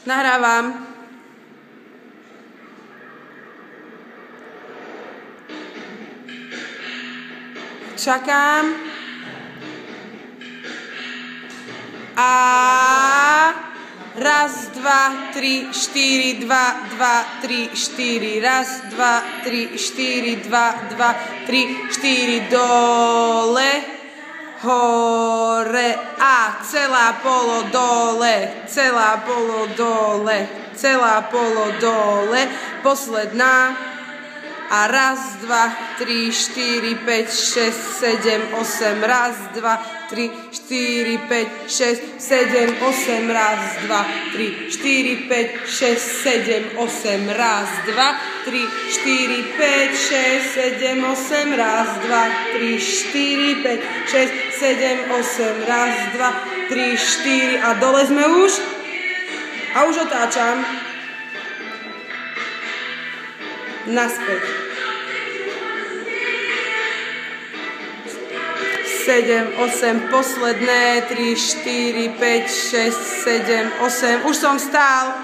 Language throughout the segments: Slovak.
Nahrávam. Čakám. A raz, dva, tri, štyri, dva, dva, tri, štyri. Raz, dva, tri, štyri, dva, dva, tri, štyri. Dole. Hore a celá polo dole, celá polo dole, celá polo dole, posledná a raz, dva, tri, štyri, päť, šesť, sedem, osem, raz, dva, tri, štyri, päť, šesť, sedem, osem, raz, dva, tri, štyri, päť, šesť, sedem, osem, raz, dva, tri, štyri, päť, šesť, sedem, osem, raz, dva, tri, štyri, päť, šesť, sedem, osem, raz, dva, tri, štyri a dole sme už a už otáčam naspäť 7, 8, posledné 3, 4, 5, 6, 7, 8 už som stál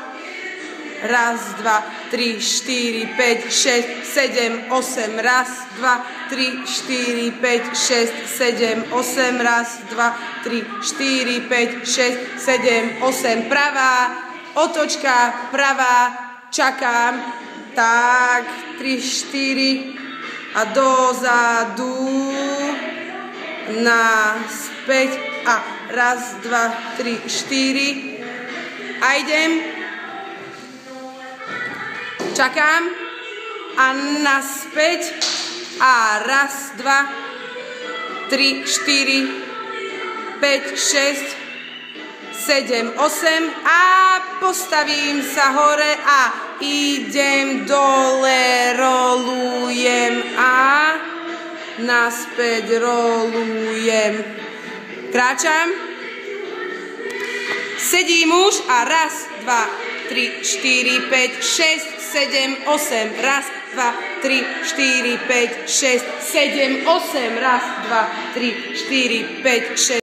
raz, 2, 3, 4, 5, 6, 7, 8 raz, 2, 3, 4, 5, 6, 7, 8 raz, 2, 3, 4, 5, 6, 7, 8 pravá, otočka, pravá, čakám, tak, 3, 4 a dozadu, naspäť a raz, 2, 3, 4 a idem. Čakám a naspäť a raz, 2, 3, 4, 5, 6, 7, 8 a postavím sa hore a idem dole, rolujem a naspäť rolujem. Kráčam. Sedím už a raz, 2, 3, 4, 5, 6, 7, 8, raz, 2, 3, 4, 5, 6, 7, 8, raz, 2, 3, 4, 5, 6.